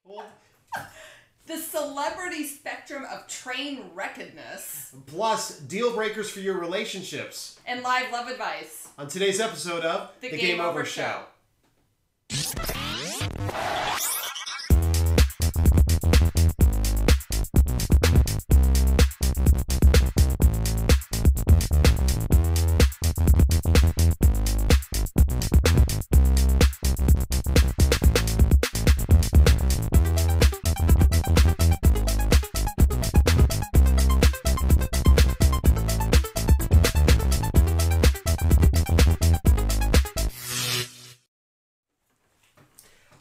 Hold. The celebrity spectrum of train wreckedness. Plus, deal breakers for your relationships. And live love advice. On today's episode of The Game Over Show.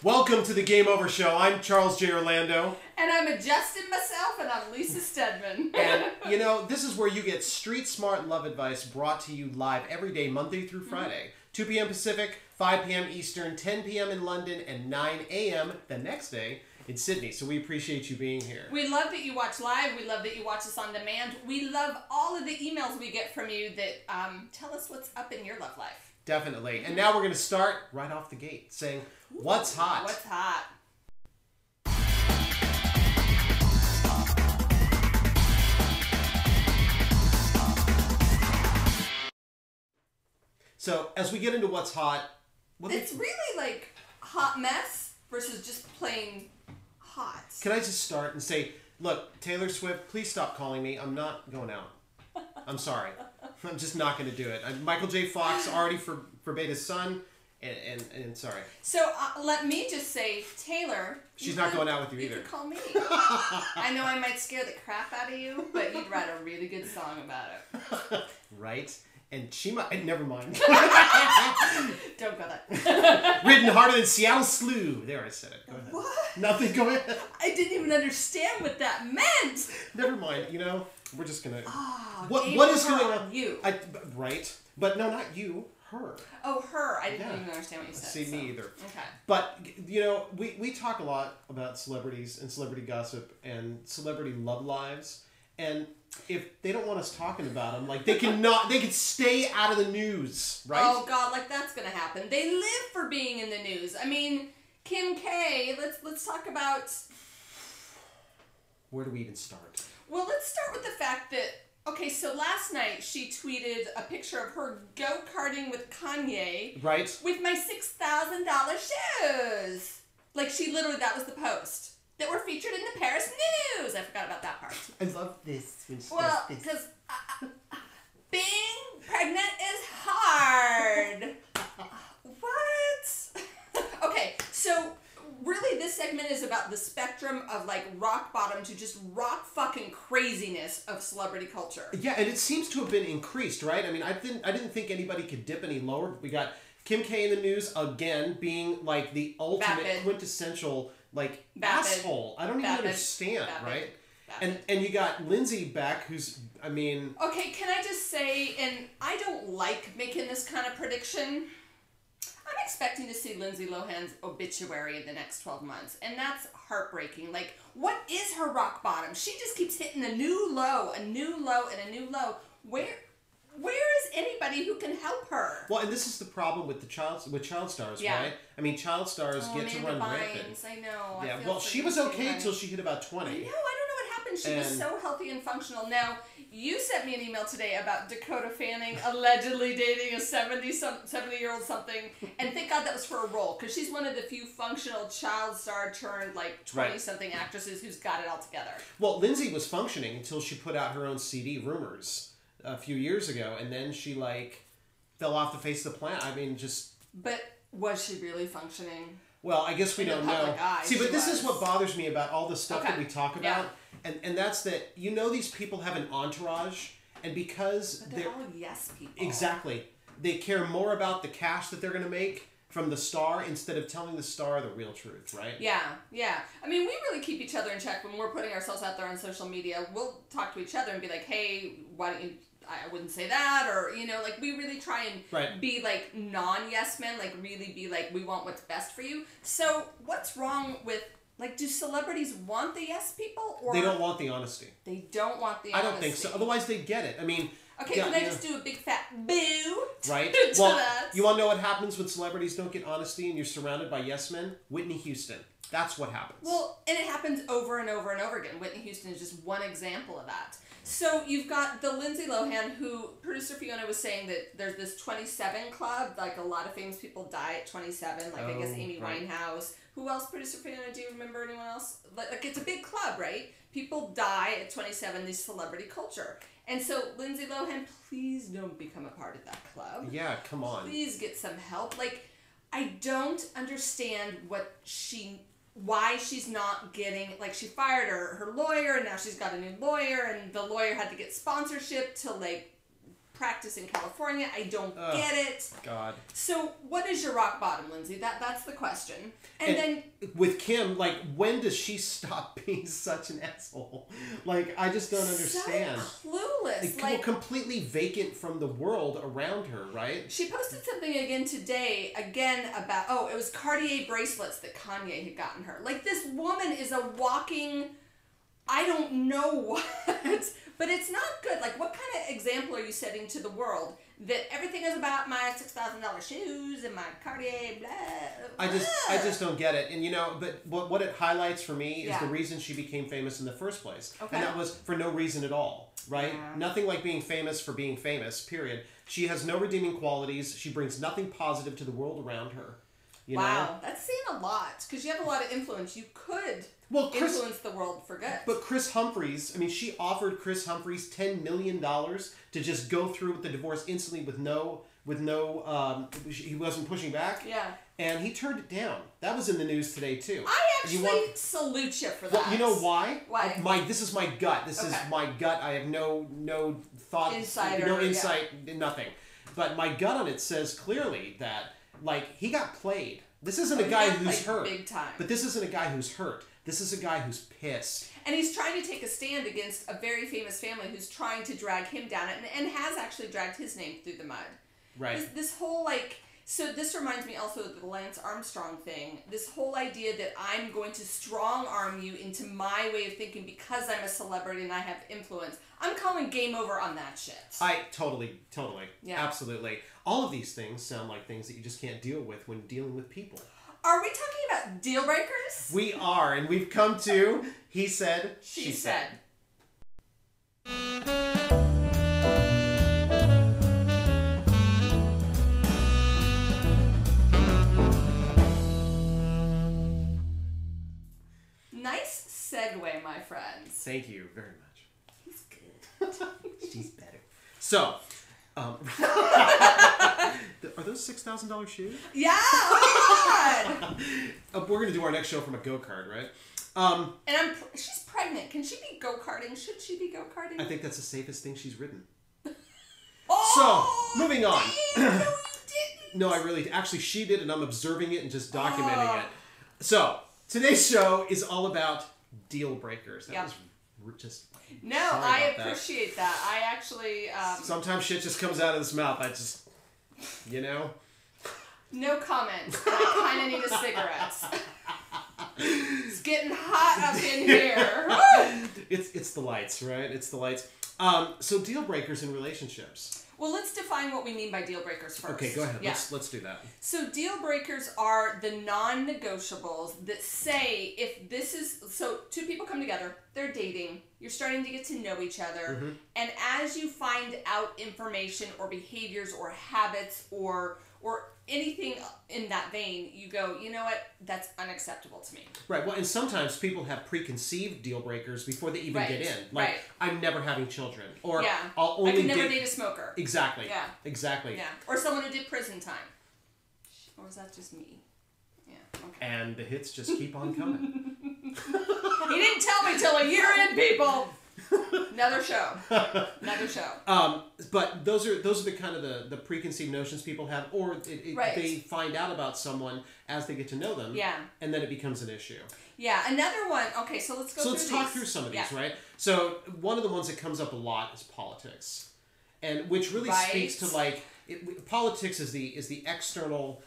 Welcome to the Game Over Show. I'm Charles J. Orlando. And I'm adjusting myself, and I'm Lisa Stedman. And, you know, this is where you get street smart love advice brought to you live every day, Monday through Friday. 2 p.m. Pacific, 5 p.m. Eastern, 10 p.m. in London, and 9 a.m. the next day in Sydney. So we appreciate you being here. We love that you watch live. We love that you watch us on demand. We love all of the emails we get from you that tell us what's up in your love life. Definitely. And now we're going to start right off the gate saying, what's hot? What's hot? So, as we get into what's hot... It's really like hot mess versus just plain hot. Can I just start and say, look, Taylor Swift, please stop calling me. I'm not going out. I'm sorry. I'm just not going to do it. Michael J. Fox already forbade his son, and sorry. So let me just say, Taylor... She's not going out with you either. You could call me. I know I might scare the crap out of you, but you'd write a really good song about it. Right? And she might... Never mind. Don't go there. Ridden harder than Seattle Slew. There, I said it. Go ahead. What? Nothing, go ahead. I didn't even understand what that meant. Never mind. You know, we're just going to... Oh, what is going on? You. Right. But no, not you. Her. Oh, her. I didn't even understand what you said. See, me either. Okay. But, you know, we talk a lot about celebrities and celebrity gossip and celebrity love lives. And if they don't want us talking about them, like, they can stay out of the news, right? Oh, God, like, that's going to happen. They live for being in the news. I mean, Kim K, let's talk about... Where do we even start? Well, let's start with the fact that... Okay, so last night she tweeted a picture of her go-karting with Kanye. Right. With my $6,000 shoes. Like, she literally, that was the post. That were featured in the Paris news. I forgot about that part. I love this. Well, because being pregnant is hard. What? Okay, so really this segment is about the spectrum of like rock bottom to just rock fucking craziness of celebrity culture. Yeah, and it seems to have been increased, right? I mean, I didn't think anybody could dip any lower. We got Kim K in the news again being like the ultimate quintessential like asshole. I don't even understand, right? And you got Lindsay back, who's, I mean... Okay, can I just say, and I don't like making this kind of prediction. I'm expecting to see Lindsay Lohan's obituary in the next 12 months, and that's heartbreaking. Like, what is her rock bottom? She just keeps hitting a new low, and a new low. Where is anybody who can help her? Well, and this is the problem with child stars, right? I mean, child stars get to run rampant. I know. Yeah, well, she was okay until she hit about 20. I know. I don't know what happened. She was so healthy and functional. Now, you sent me an email today about Dakota Fanning allegedly dating a 70-year-old something, and thank God that was for a role, because she's one of the few functional child star turned like 20-something actresses who's got it all together. Well, Lindsay was functioning until she put out her own CD, Rumors, a few years ago, and then she like fell off the face of the planet. I mean, just... But was she really functioning? Well, I guess we don't know. See, but this is what bothers me about all the stuff that we talk about, and that's that, you know, these people have an entourage, and because they're all yes people. Exactly. They care more about the cash that they're going to make from the star instead of telling the star the real truth, right? Yeah. I mean, we really keep each other in check when we're putting ourselves out there on social media. We'll talk to each other and be like, hey, why don't you... I wouldn't say that, or, you know, like, we really try and be, like, non-yes men, like, really be, like, we want what's best for you. So, what's wrong with, like, do celebrities want the yes people, or... They don't want the honesty. They don't want the honesty. I don't think so. Otherwise, they'd get it. I mean... Okay, can I just do a big fat boo? Right? Well, you want to know what happens when celebrities don't get honesty and you're surrounded by yes men? Whitney Houston. That's what happens. Well, and it happens over and over and over again. Whitney Houston is just one example of that. So you've got the Lindsay Lohan, who producer Fiona was saying that there's this 27 club, like a lot of famous people die at 27, like I guess Amy Winehouse. Who else, producer Fiona? Do you remember anyone else? Like it's a big club, right? People die at 27, this celebrity culture. And so Lindsay Lohan, please don't become a part of that club. Yeah, come on. Please get some help. Like, I don't understand why she's not getting, like, she fired her lawyer, and now she's got a new lawyer, and the lawyer had to get sponsorship to, like, practice in California. I don't get it. God. So what is your rock bottom, Lindsay? That's the question. And then with Kim, like, when does she stop being such an asshole? Like, I just don't understand. So clueless. Like, completely vacant from the world around her, right? She posted something again today, about, it was Cartier bracelets that Kanye had gotten her. Like, this woman is a walking, I don't know what. But it's not good. Like, what kind of example are you setting to the world that everything is about my $6,000 shoes and my Cartier blah? I just don't get it. And but what it highlights for me is the reason she became famous in the first place. Okay. And that was for no reason at all, right? Yeah. Nothing like being famous for being famous, period. She has no redeeming qualities. She brings nothing positive to the world around her. You know? That's saying a lot. Because you have a lot of influence. You could influence the world for good. But Chris Humphries, she offered Chris Humphries $10 million to just go through with the divorce instantly with no, he wasn't pushing back. Yeah. And he turned it down. That was in the news today too. I actually salute you for that. Well, you know why? Why? This is my gut. This is my gut. I have no thought, no insight, nothing. But my gut on it says clearly that, like, he got played. This isn't a guy who's hurt. Big time. But this isn't a guy who's hurt. This is a guy who's pissed. And he's trying to take a stand against a very famous family who's trying to drag him down and has actually dragged his name through the mud. Right. This whole, so this reminds me also of the Lance Armstrong thing. This whole idea that I'm going to strong arm you into my way of thinking because I'm a celebrity and I have influence. I'm calling game over on that shit. Totally. Yeah. Absolutely. All of these things sound like things that you just can't deal with when dealing with people. Are we talking about deal breakers? We are, and we've come to he said, she said. Nice segue, my friends. Thank you very much. He's good. She's better. So, are those $6,000 shoes? Yeah! Oh my God! We're going to do our next show from a go-kart, right? And she's pregnant. Can she be go-karting? Should she be go-karting? I think that's the safest thing she's ridden. Oh! So, moving on. No, you didn't. No, actually, she did, and I'm observing it and just documenting it. So, today's show is all about deal breakers. That was just... No, I appreciate that. I actually... Sometimes shit just comes out of this mouth. I just... No comment. I kind of need a cigarette. It's getting hot up in here. It's the lights, right? It's the lights. So deal breakers in relationships. Well, let's define what we mean by deal breakers first. Okay, go ahead. Yeah. Let's do that. So deal breakers are the non-negotiables that say if this is... So two people come together, they're dating, you're starting to get to know each other, and as you find out information or behaviors or habits or anything in that vein, you go, you know what, that's unacceptable to me. Right, well, and sometimes people have preconceived deal breakers before they even get in. Like, I'm never having children. Or I'll only I can never date a smoker. Exactly. Yeah. Exactly. Yeah. Or someone who did prison time. Or is that just me? Yeah. Okay. And the hits just keep on coming. He didn't tell me till a year in, people! Another show. But those are the kind of the preconceived notions people have, or they find out about someone as they get to know them. Yeah. And then it becomes an issue. Yeah. Another one. Okay, so let's go. So let's talk through some of these, right? So one of the ones that comes up a lot is politics, and which really speaks to politics is the external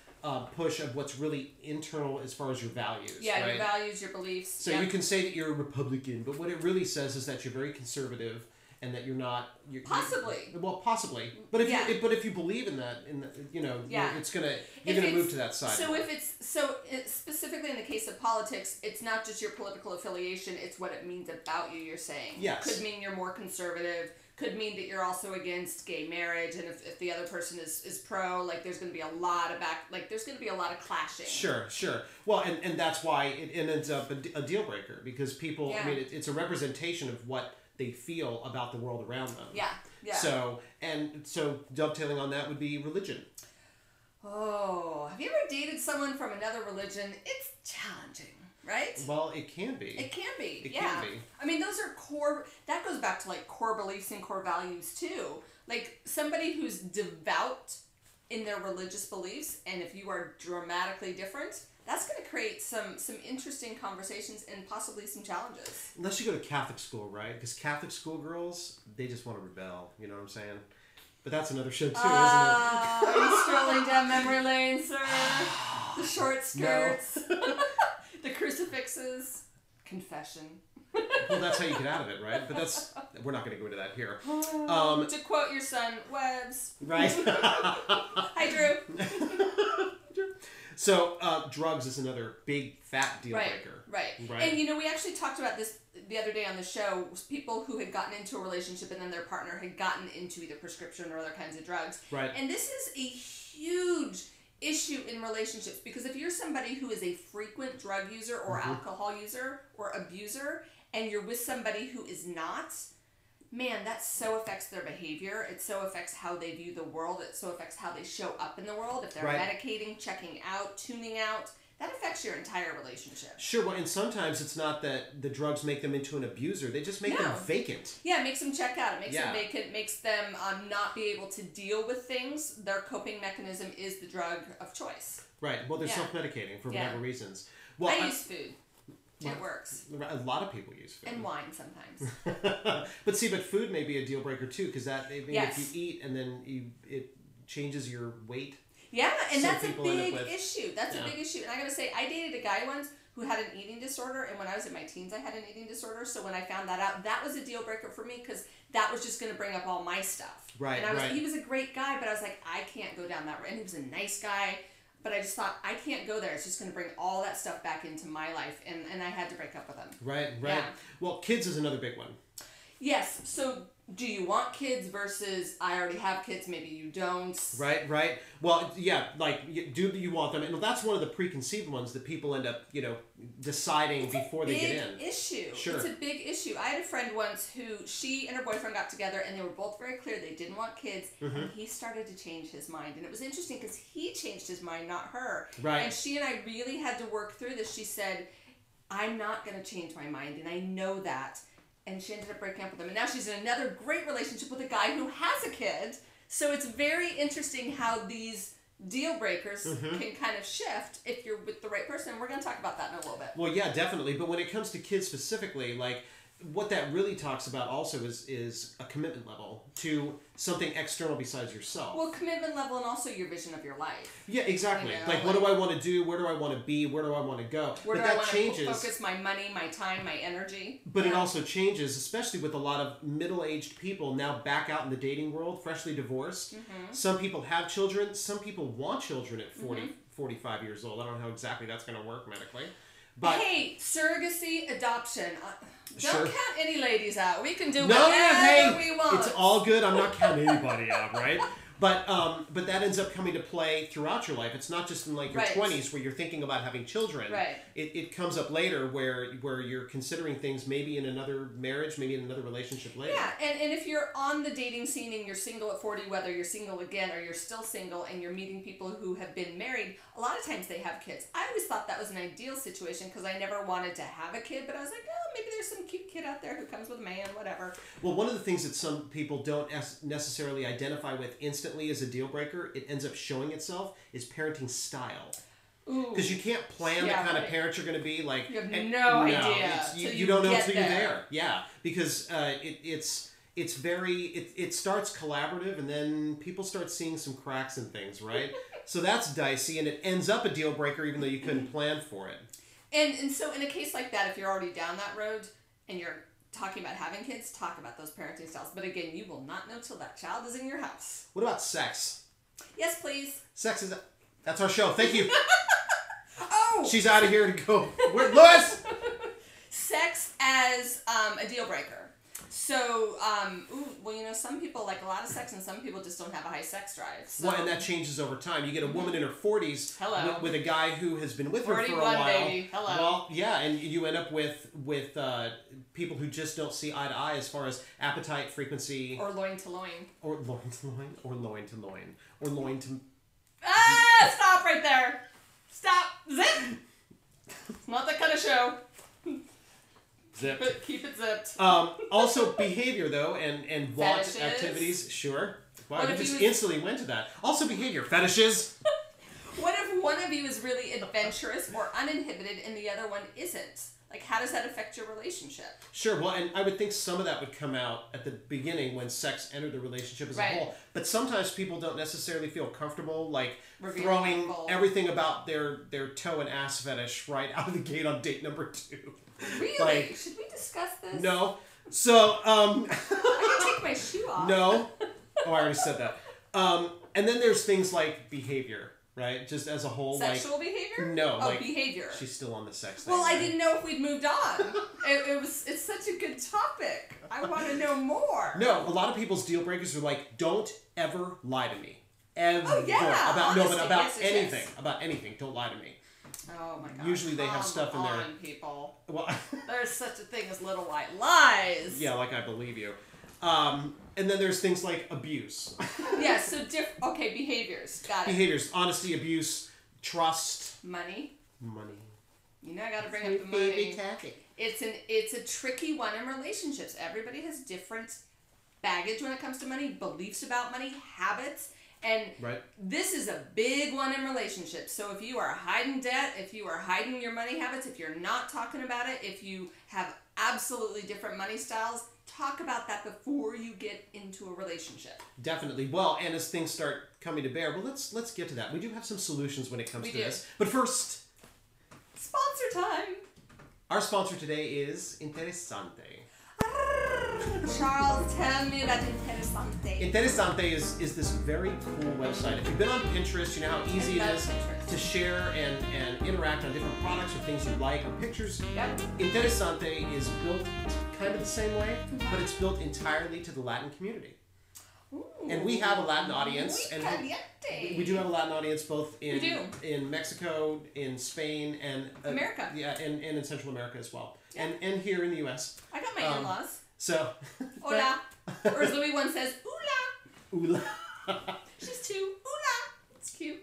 push of what's really internal as far as your values. Yeah, right? Your values, your beliefs. So you can say that you're a Republican, but what it really says is that you're very conservative and that you're not possibly. Possibly, but if you believe in that, it's gonna move to that side. So if it's specifically in the case of politics, it's not just your political affiliation; it's what it means about you. You're saying could mean you're more conservative. Could mean that you're also against gay marriage, and if the other person is pro, like there's going to be a lot of there's going to be a lot of clashing. Sure. Well, and that's why it ends up a deal breaker, because people, I mean, it's a representation of what they feel about the world around them. Yeah. So dovetailing on that would be religion. Oh, have you ever dated someone from another religion? It's challenging. Right? Well, it can be. It can be. I mean, those are core. That goes back to like core beliefs and core values too. Like somebody who's devout in their religious beliefs, and if you are dramatically different, that's going to create some interesting conversations and possibly some challenges. Unless you go to Catholic school, right? Because Catholic school girls, they just want to rebel. You know what I'm saying? But that's another show too, isn't it? Are you strolling down memory lane, sir? The short skirts. No. The crucifixes, confession. Well, that's how you get out of it, right? But we're not going to go into that here. To quote your son, Webbs. Right. Hi, Drew. So, drugs is another big fat deal breaker. Right. And we actually talked about this the other day on the show. People who had gotten into a relationship and then their partner had gotten into either prescription or other kinds of drugs. Right. And this is a huge issue in relationships, because if you're somebody who is a frequent drug user or alcohol user or abuser, and you're with somebody who is not, man, that so affects their behavior. It so affects how they view the world. It so affects how they show up in the world. If they're medicating, checking out, tuning out, that affects your entire relationship. Sure, well, and sometimes it's not that the drugs make them into an abuser. They just make them vacant. Yeah, it makes them check out. It makes them vacant, makes them not be able to deal with things. Their coping mechanism is the drug of choice. Right. Well, they're self-medicating for whatever reasons. Well, I use food. It works. A lot of people use food. And wine sometimes. But food may be a deal breaker too, because if you eat and then it changes your weight. Yeah, and that's a big issue. That's a big issue. And I gotta say, I dated a guy once who had an eating disorder, and when I was in my teens, I had an eating disorder. So when I found that out, that was a deal breaker for me, because that was just gonna bring up all my stuff. Right. And he was a great guy, but I was like, I can't go down that road. And he was a nice guy, but I just thought, I can't go there. It's just gonna bring all that stuff back into my life, and I had to break up with him. Right. Yeah. Well, kids is another big one. Yes. So, do you want kids versus I already have kids, maybe you don't? Right. Well, yeah, do you want them? And that's one of the preconceived ones that people end up, deciding before they get in. It's a big issue. Sure. It's a big issue. I had a friend once who, she and her boyfriend got together, and they were both very clear they didn't want kids, and he started to change his mind. And it was interesting because he changed his mind, not her. Right. And she and I really had to work through this. She said, I'm not going to change my mind, and I know that. And she ended up breaking up with him. And now she's in another great relationship with a guy who has a kid. So it's very interesting how these deal breakers can kind of shift if you're with the right person. We're going to talk about that in a little bit. Well, yeah, definitely. But when it comes to kids specifically, what that really talks about also is a commitment level to something external besides yourself. Well, commitment level and also your vision of your life. Yeah, exactly. What do I want to do? Where do I want to be? Where do I want to go? Where do I want to focus my money, my time, my energy? But it also changes, especially with a lot of middle-aged people now back out in the dating world, freshly divorced. Some people have children. Some people want children at 40, 45 years old. I don't know how exactly that's going to work medically. But hey, surrogacy, adoption. Don't count any ladies out. We can do whatever we want. It's all good. I'm not counting anybody out, right? But that ends up coming to play throughout your life. It's not just in your 20s where you're thinking about having children. Right. It comes up later where you're considering things maybe in another marriage, maybe in another relationship later. Yeah, and if you're on the dating scene and you're single at 40, whether you're single again or you're still single and you're meeting people who have been married, a lot of times they have kids. I always thought that was an ideal situation because I never wanted to have a kid, but I was like, oh, maybe there's some cute kid out there who comes with a man, whatever. Well, one of the things that some people don't necessarily identify with instantly as a deal breaker, it ends up showing itself, is parenting style. Because you can't plan the kind of parent you're going to be. You have no idea. You don't know until you're there. Yeah, because it starts collaborative, and then people start seeing some cracks in things, right? So that's dicey, and it ends up a deal breaker even though you couldn't plan for it. And so in a case like that, if you're already down that road and you're talking about having kids, talk about those parenting styles. But again, you will not know till that child is in your house. What about sex? Yes, please. Sex is... That's our show. Thank you. Oh! She's out of here to go. Where, Lois? Sex as a deal breaker. So, well, you know, some people like a lot of sex and some people just don't have a high sex drive. So. Well, and that changes over time. You get a woman in her 40s with a guy who has been with her for a while. Baby. Hello. Well, yeah, and you end up with people who just don't see eye to eye as far as appetite, frequency. Or loin to loin. Or loin to loin. Or loin to loin. Or loin to... Ah! Stop right there. Stop. Zip. It's not that kind of show. Zipped. Keep it zipped. Also, behavior, though, and want Fetishes. activities. Sure. Wow, What you if just he was- instantly went to that. Also, behavior. Fetishes. What if one of you is really adventurous or uninhibited and the other one isn't? Like, how does that affect your relationship? Sure. Well, and I would think some of that would come out at the beginning when sex entered the relationship as a whole. But sometimes people don't necessarily feel comfortable, like, throwing everything about their toe and ass fetish right out of the gate on date number 2. Really? Like, should we discuss this? No. So, I can take my shoe off. No. Oh, I already said that. And then there's things like behavior, right? Just as a whole, Sexual behavior? No. Oh, like, behavior. She's still on the sex thing. Well, I didn't know if we'd moved on. It's such a good topic. I want to know more. No, a lot of people's deal breakers are like, don't ever lie to me. Ever. Oh, yeah. About Yes, anything. yes. About anything. Don't lie to me. Oh my god. Usually they have stuff in there. Come on, people. Well, There's such a thing as little white lies. yeah, like I believe you. And then there's things like abuse. Yeah, so okay, behaviors. Got it. Behaviors. Honesty, abuse, trust. Money. You know I gotta bring up the Baby money. tactic. It's a tricky one in relationships. Everybody has different baggage when it comes to money, beliefs about money, habits. And this is a big one in relationships. So if you are hiding debt, if you are hiding your money habits, if you're not talking about it, if you have absolutely different money styles, talk about that before you get into a relationship. Definitely. Well, and as things start coming to bear, well, let's get to that. We do have some solutions when it comes to this. But first, sponsor time. Our sponsor today is Interessante. Charles, tell me about Interessante. Interessante is this very cool website. If you've been on Pinterest, you know how easy it is to share and interact on different products or things you like or pictures. Yep. Interessante is built kind of the same way, but it's built entirely to the Latin community. Ooh. And we have a Latin audience, and we do have a Latin audience both in Mexico, in Spain, and America. Yeah, and in Central America as well, and here in the U.S. I got my in-laws. So. Hola, or as Louis one says, "Hola." Hola. She's too. Hola. It's cute.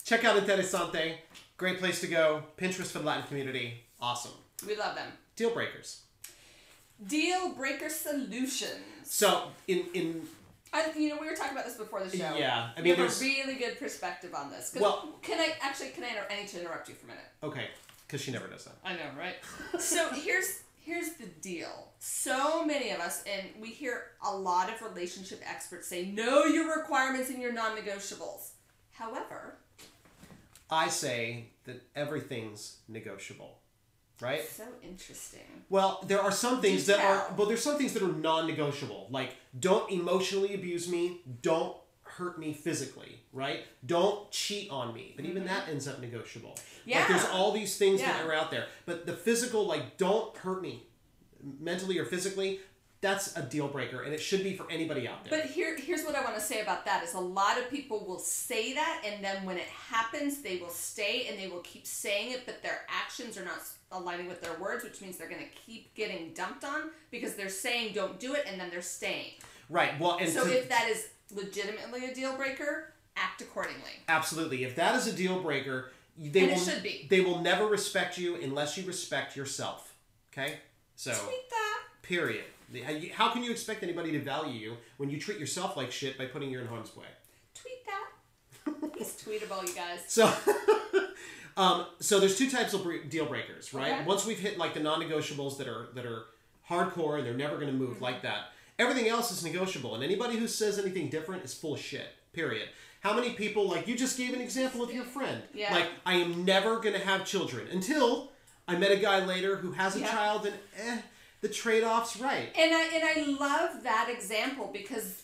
Check out Interessante. Great place to go. Pinterest for the Latin community. Awesome. We love them. Deal breakers. Deal breaker solutions. So we were talking about this before the show. Yeah, I mean, you have a really good perspective on this. Well, I need to interrupt you for a minute. Okay, because she never does that. I know, right? So here's the deal. So many of us, and we hear a lot of relationship experts say, know your requirements and your non-negotiables. However, I say that everything's negotiable. Right? So interesting. Well, there are some things that are non-negotiable. Like, don't emotionally abuse me. Don't hurt me physically. Right? Don't cheat on me. But even that ends up negotiable. Yeah. Like, there's all these things that are out there. But the physical, like, don't hurt me mentally or physically, that's a deal breaker, and it should be for anybody out there. But here's what I want to say about that is a lot of people will say that, and then when it happens, they will stay and they will keep saying it, but their actions are not aligning with their words, which means they're going to keep getting dumped on because they're saying don't do it, and then they're staying. Right. Well, and so if that is legitimately a deal breaker, act accordingly. Absolutely. If that is a deal breaker, it should be. They will never respect you unless you respect yourself. Okay? So. Tweet that. Period. How can you expect anybody to value you when you treat yourself like shit by putting you in harm's way? Tweet that. He's tweetable, you guys. So there's two types of deal breakers, right? Okay. Once we've hit like the non-negotiables that are hardcore and they're never going to move like that, everything else is negotiable. And anybody who says anything different is full of shit. Period. How many people, like you just gave an example of your friend. Yeah. Like, I am never going to have children until I met a guy later who has a child and the trade-off's right. And I love that example because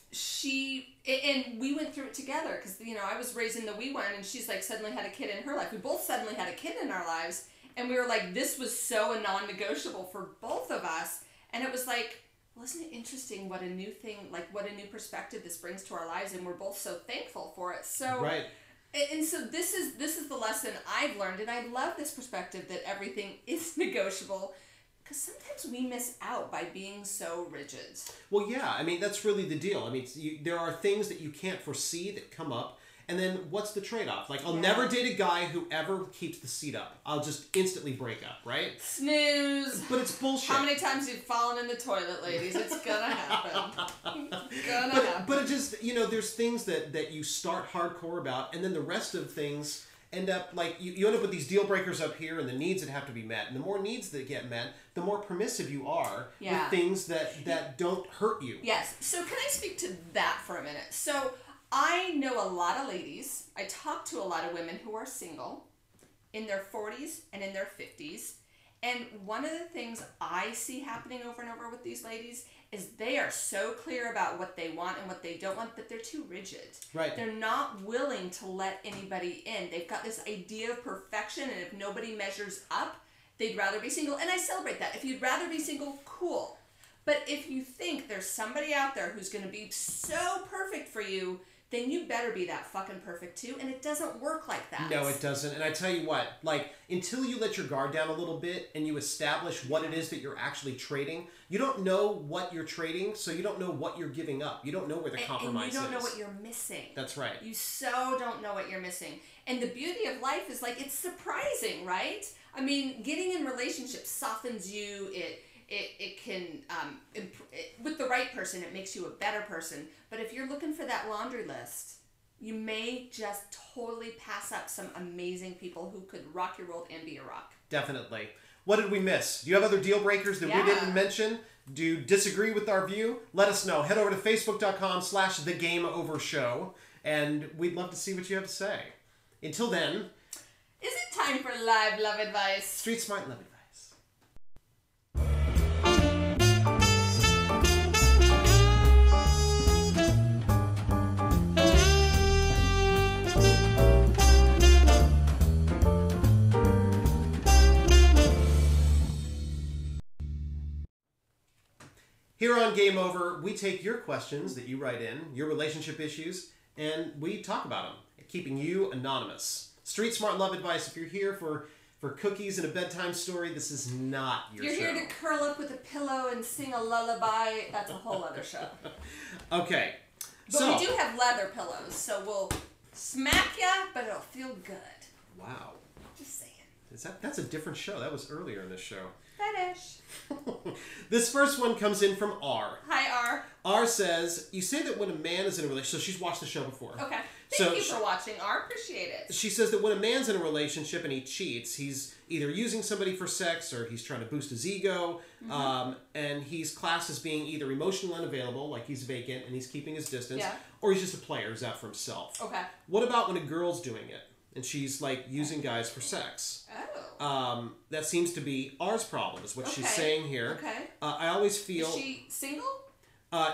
and we went through it together because, you know, I was raising the wee one and she's like suddenly had a kid in her life. We both suddenly had a kid in our lives and we were like, this was so a non-negotiable for both of us. And it was like, wasn't it interesting what a new thing, like what a new perspective this brings to our lives, and we're both so thankful for it. So right. And so this is the lesson I've learned, and I love this perspective that everything is negotiable, because sometimes we miss out by being so rigid. Well, yeah, I mean, that's really the deal. I mean, there are things that you can't foresee that come up, and then what's the trade-off? Like, I'll never date a guy who ever keeps the seat up. I'll just instantly break up, right? Snooze. But it's bullshit. How many times have you fallen in the toilet, ladies? It's gonna happen. It's gonna happen. But it just, you know, there's things that you start hardcore about, and then the rest of things end up, like, you end up with these deal breakers up here and the needs that have to be met. And the more needs that get met, the more permissive you are with things that don't hurt you. Yes. So can I speak to that for a minute? So I know a lot of ladies, I talk to a lot of women who are single in their 40s and in their 50s. And one of the things I see happening over and over with these ladies is they are so clear about what they want and what they don't want that they're too rigid. Right. They're not willing to let anybody in. They've got this idea of perfection, and if nobody measures up, they'd rather be single. And I celebrate that. If you'd rather be single, cool. But if you think there's somebody out there who's going to be so perfect for you, then you better be that fucking perfect too. And it doesn't work like that. No, it doesn't. And I tell you what, like, until you let your guard down a little bit and you establish what it is that you're actually trading, you don't know what you're trading, so you don't know what you're giving up. You don't know where the compromise is. And you don't know what you're missing. That's right. You so don't know what you're missing. And the beauty of life is, like, it's surprising, right? I mean, getting in relationships softens you. It can, with the right person, it makes you a better person. But if you're looking for that laundry list, you may just totally pass up some amazing people who could rock your world and be a rock. Definitely. What did we miss? Do you have other deal breakers that we didn't mention? Do you disagree with our view? Let us know. Head over to facebook.com/thegameovershow, and we'd love to see what you have to say. Until then, is it time for live love advice? Street Smart Love Advice. Here on Game Over, we take your questions that you write in, your relationship issues, and we talk about them, keeping you anonymous. Street Smart Love Advice, if you're here for cookies and a bedtime story, this is not your show. You're here to curl up with a pillow and sing a lullaby, that's a whole other show. Okay. But we do have leather pillows, so we'll smack ya, but it'll feel good. Wow. Just saying. That's a different show. That was earlier in this show. Fetish. This first one comes in from R. Hi, R. R says, you say that when a man is in a relationship, so she's watched the show before. Okay. Thank you for watching, R. Appreciate it. She says that when a man's in a relationship and he cheats, he's either using somebody for sex or he's trying to boost his ego, and he's classed as being either emotionally unavailable, like he's vacant and he's keeping his distance, or he's just a player who's out for himself. Okay. What about when a girl's doing it and she's like using guys for sex? Oh. That seems to be R's problem, is what she's saying here. Okay. I always feel... Is she single?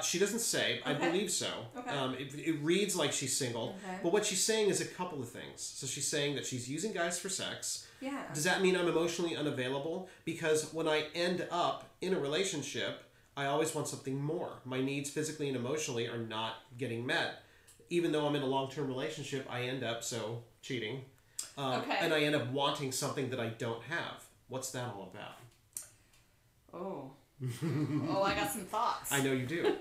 She doesn't say. I believe so. Okay. It reads like she's single. Okay. But what she's saying is a couple of things. So she's saying that she's using guys for sex. Yeah. Does that mean I'm emotionally unavailable? Because when I end up in a relationship, I always want something more. My needs physically and emotionally are not getting met. Even though I'm in a long-term relationship, I end up cheating. And I end up wanting something that I don't have. What's that all about? Oh. Oh, I got some thoughts. I know you do.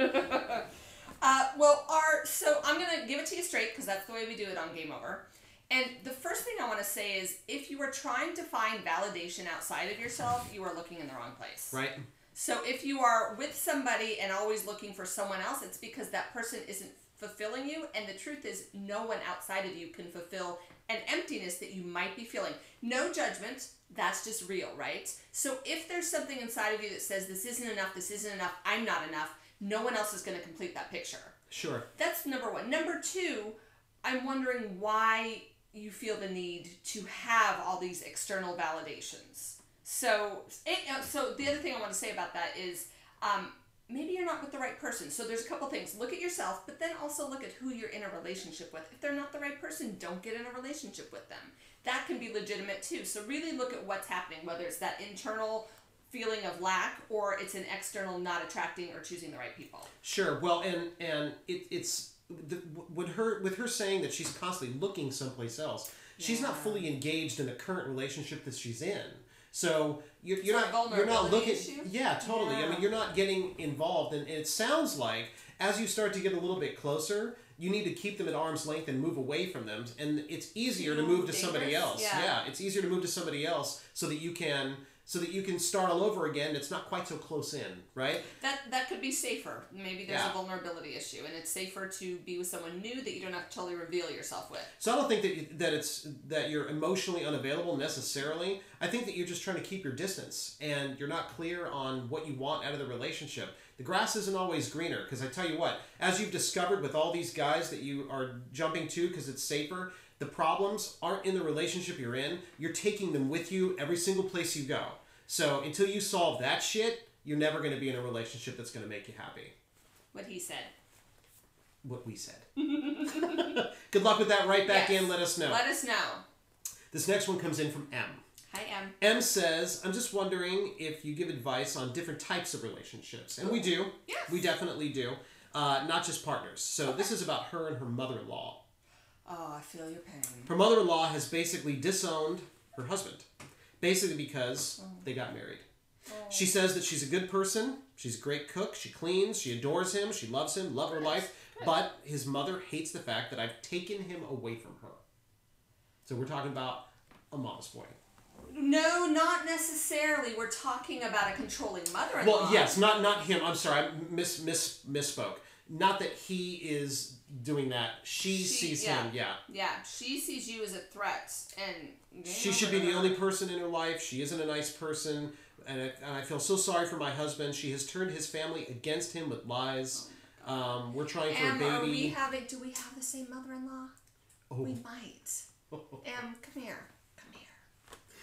So I'm going to give it to you straight because that's the way we do it on Game Over. And the first thing I want to say is if you are trying to find validation outside of yourself, you are looking in the wrong place. Right. So if you are with somebody and always looking for someone else, it's because that person isn't fulfilling you. And the truth is no one outside of you can fulfill an emptiness that you might be feeling. No judgment. That's just real, right? So if there's something inside of you that says this isn't enough, I'm not enough, no one else is going to complete that picture. Sure. That's number one. Number two, I'm wondering why you feel the need to have all these external validations. So the other thing I want to say about that is maybe you're not with the right person. So there's a couple things. Look at yourself, but then also look at who you're in a relationship with. If they're not the right person, don't get in a relationship with them. That can be legitimate too. So really look at what's happening, whether it's that internal feeling of lack or it's an external not attracting or choosing the right people. Sure. Well, and it's with her saying that she's constantly looking someplace else. She's not fully engaged in the current relationship that she's in. So you're not looking. Issue? Yeah, totally. Yeah. I mean, you're not getting involved, and it sounds like as you start to get a little bit closer, you need to keep them at arm's length and move away from them. And it's easier to move to somebody else. Yeah, it's easier to move to somebody else so that you can start all over again. It's not quite so close in, right? That could be safer. Maybe there's a vulnerability issue, and it's safer to be with someone new that you don't have to totally reveal yourself with. So I don't think that you're emotionally unavailable necessarily. I think that you're just trying to keep your distance, and you're not clear on what you want out of the relationship. The grass isn't always greener, because I tell you what, as you've discovered with all these guys that you are jumping to because it's safer, the problems aren't in the relationship you're in. You're taking them with you every single place you go. So until you solve that shit, you're never going to be in a relationship that's going to make you happy. What he said. What we said. Good luck with that. Right back in. Let us know. Let us know. This next one comes in from M. Hi, M. M says, I'm just wondering if you give advice on different types of relationships. And we do. Yes. We definitely do. Not just partners. So this is about her and her mother-in-law. Oh, I feel your pain. Her mother-in-law has basically disowned her husband. Basically because they got married. Oh. She says that she's a good person. She's a great cook. She cleans. She adores him. She loves him. Love her life. Good. But his mother hates the fact that I've taken him away from her. So we're talking about a mama's boy. No, not necessarily. We're talking about a controlling mother-in-law. Well, yes, not him. I'm sorry, I misspoke. Not that he is doing that. She sees him. Yeah. Yeah, she sees you as a threat, and she should be the only person in her life. She isn't a nice person, and I feel so sorry for my husband. She has turned his family against him with lies. We're trying for a baby. Do we have the same mother-in-law? Oh. We might. Come here.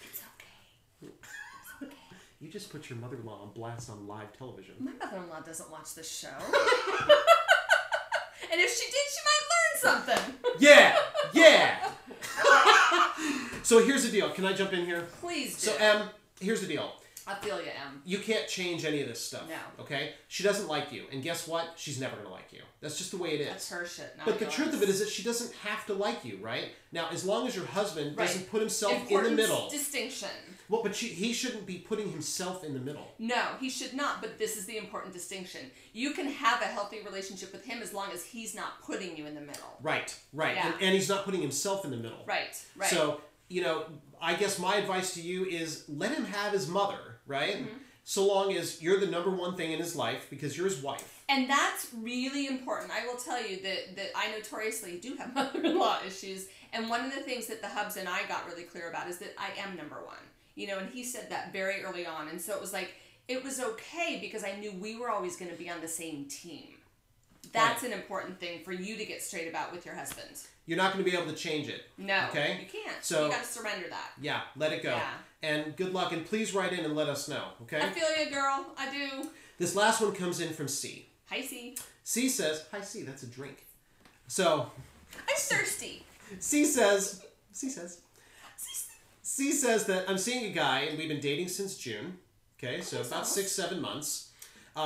It's okay. It's okay. You just put your mother-in-law on blast on live television. My mother-in-law doesn't watch this show. And if she did, she might learn something. Yeah. So here's the deal. Can I jump in here? Please do. So, here's the deal. I feel you, Em. You can't change any of this stuff. No. Okay? She doesn't like you. And guess what? She's never going to like you. That's just the way it is. That's her shit, not But yours. the truth of it is that she doesn't have to like you, right? Now, as long as your husband doesn't put himself in the middle. Distinction. Well, but he shouldn't be putting himself in the middle. No, he should not, but this is the important distinction. You can have a healthy relationship with him as long as he's not putting you in the middle. Right. Yeah. And he's not putting himself in the middle. Right. So, I guess my advice to you is let him have his mother, right? Mm-hmm. So long as you're the number one thing in his life because you're his wife. And that's really important. I will tell you that I notoriously do have mother-in-law issues. And one of the things that the hubs and I got really clear about is that I am number one. And he said that very early on. And so it was like, it was okay because I knew we were always going to be on the same team. That's an important thing for you to get straight about with your husband. You're not going to be able to change it. No, okay? You can't. So you got to surrender that. Yeah, let it go. Yeah. And good luck, and please write in and let us know, okay? I feel you, girl. I do. This last one comes in from C. Hi, C. C says, hi, C, that's a drink. So. I'm thirsty. C says that I'm seeing a guy, and we've been dating since June. Okay, so about 6-7 months.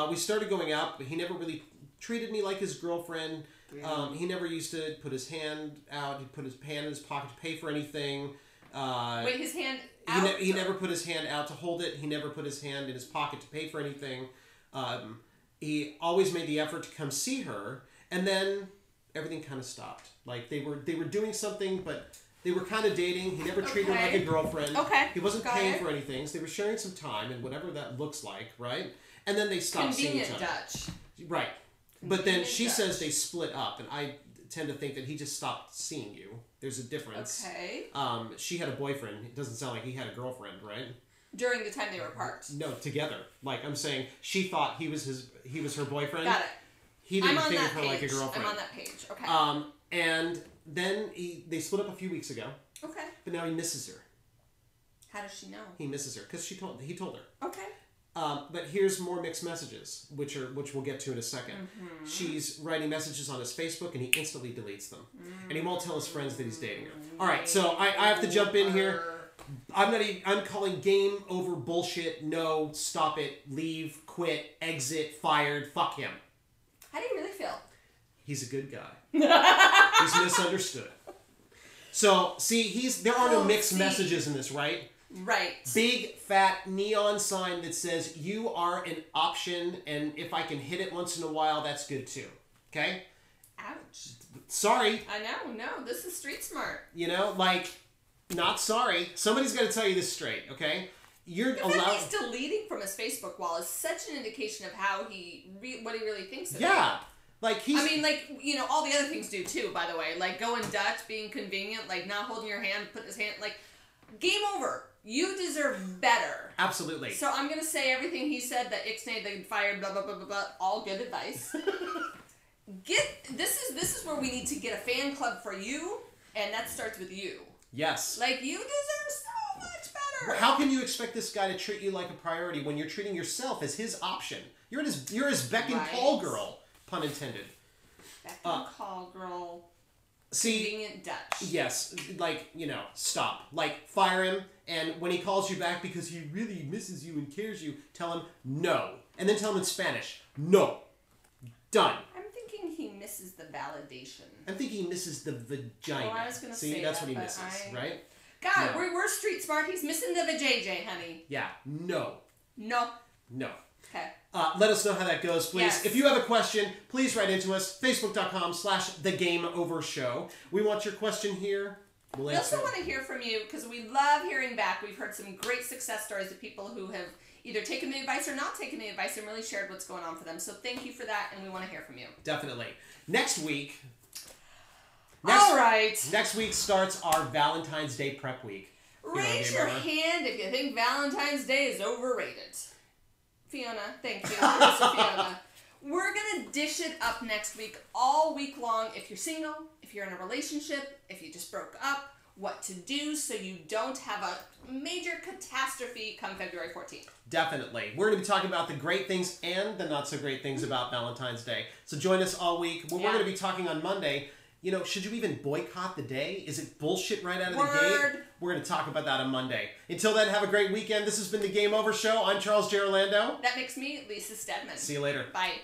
We started going out, but he never really treated me like his girlfriend. He never used to put his hand out. He'd put his hand in his pocket to pay for anything. Wait, his hand out? He never put his hand out to hold it. He never put his hand in his pocket to pay for anything. He always made the effort to come see her, and then everything kind of stopped. Like they were doing something, but they were kind of dating. He never treated her like a girlfriend. Okay. He wasn't paying for anything, so they were sharing some time and whatever that looks like, right? And then they stopped seeing each other. Dutch. Right. But then she says they split up, and I tend to think that he just stopped seeing you. There's a difference. Okay. She had a boyfriend. It doesn't sound like he had a girlfriend, right? During the time they were apart. No, together. Like I'm saying, she thought he was her boyfriend. Got it. He didn't think of her like a girlfriend. I'm on that page. Okay. And then they split up a few weeks ago. Okay. But now he misses her. How does she know? He misses her because he told her. Okay. But here's more mixed messages, which we'll get to in a second. Mm-hmm. She's writing messages on his Facebook, and he instantly deletes them, and he won't tell his friends that he's dating her. All right, so I have to jump in here. I'm calling game over bullshit. No, stop it. Leave, quit, exit, fired. Fuck him. How do you really feel? He's a good guy. He's misunderstood. So see, there are no mixed messages in this, right? Right. Big fat neon sign that says you are an option, and if I can hit it once in a while, that's good too. Okay? Ouch. Sorry. I know. No, this is street smart. You know, like, not sorry. Somebody's got to tell you this straight. Okay? You're allowed. He's deleting from his Facebook wall is such an indication of how what he really thinks of Yeah. it. Like he's. I mean, like, you know, all the other things do too. By the way, like going Dutch, being convenient, like not holding your hand, putting his hand, like, game over. You deserve better. Absolutely. So I'm gonna say everything he said, that Ixnay, they fired, blah blah blah blah blah. All good advice. This is where we need to get a fan club for you, and that starts with you. Yes. Like, you deserve so much better. How can you expect this guy to treat you like a priority when you're treating yourself as his option? You're his beck and call girl, pun intended. Beck and call girl. See, convenient Dutch. Yes, like, you know, stop. Like, fire him, and when he calls you back because he really misses you and cares you, tell him no. And then tell him in Spanish, no. Done. I'm thinking he misses the validation. I'm thinking he misses the vagina. Oh, I was going to say See, that's that, what he misses, right? God, no. we're street smart. He's missing the vajayjay, honey. Yeah, no. No. No. Okay. Let us know how that goes, please. Yes. If you have a question, please write into us. Facebook.com/TheGameOverShow. We want your question here. We also want to hear from you because we love hearing back. We've heard some great success stories of people who have either taken the advice or not taken the advice and really shared what's going on for them. So thank you for that, and we want to hear from you. Definitely. Next week. All right. Next week starts our Valentine's Day prep week. Raise your hand if you think Valentine's Day is overrated. Fiona, thank you. Producer Fiona. We're going to dish it up next week, all week long. If you're single, if you're in a relationship, if you just broke up, what to do so you don't have a major catastrophe come February 14th. Definitely. We're going to be talking about the great things and the not so great things about Valentine's Day. So join us all week. We're going to be talking on Monday. You know, should you even boycott the day? Is it bullshit right out of the gate? We're going to talk about that on Monday. Until then, have a great weekend. This has been The Game Over Show. I'm Charles Gerolando. That makes me Lisa Stedman. See you later. Bye.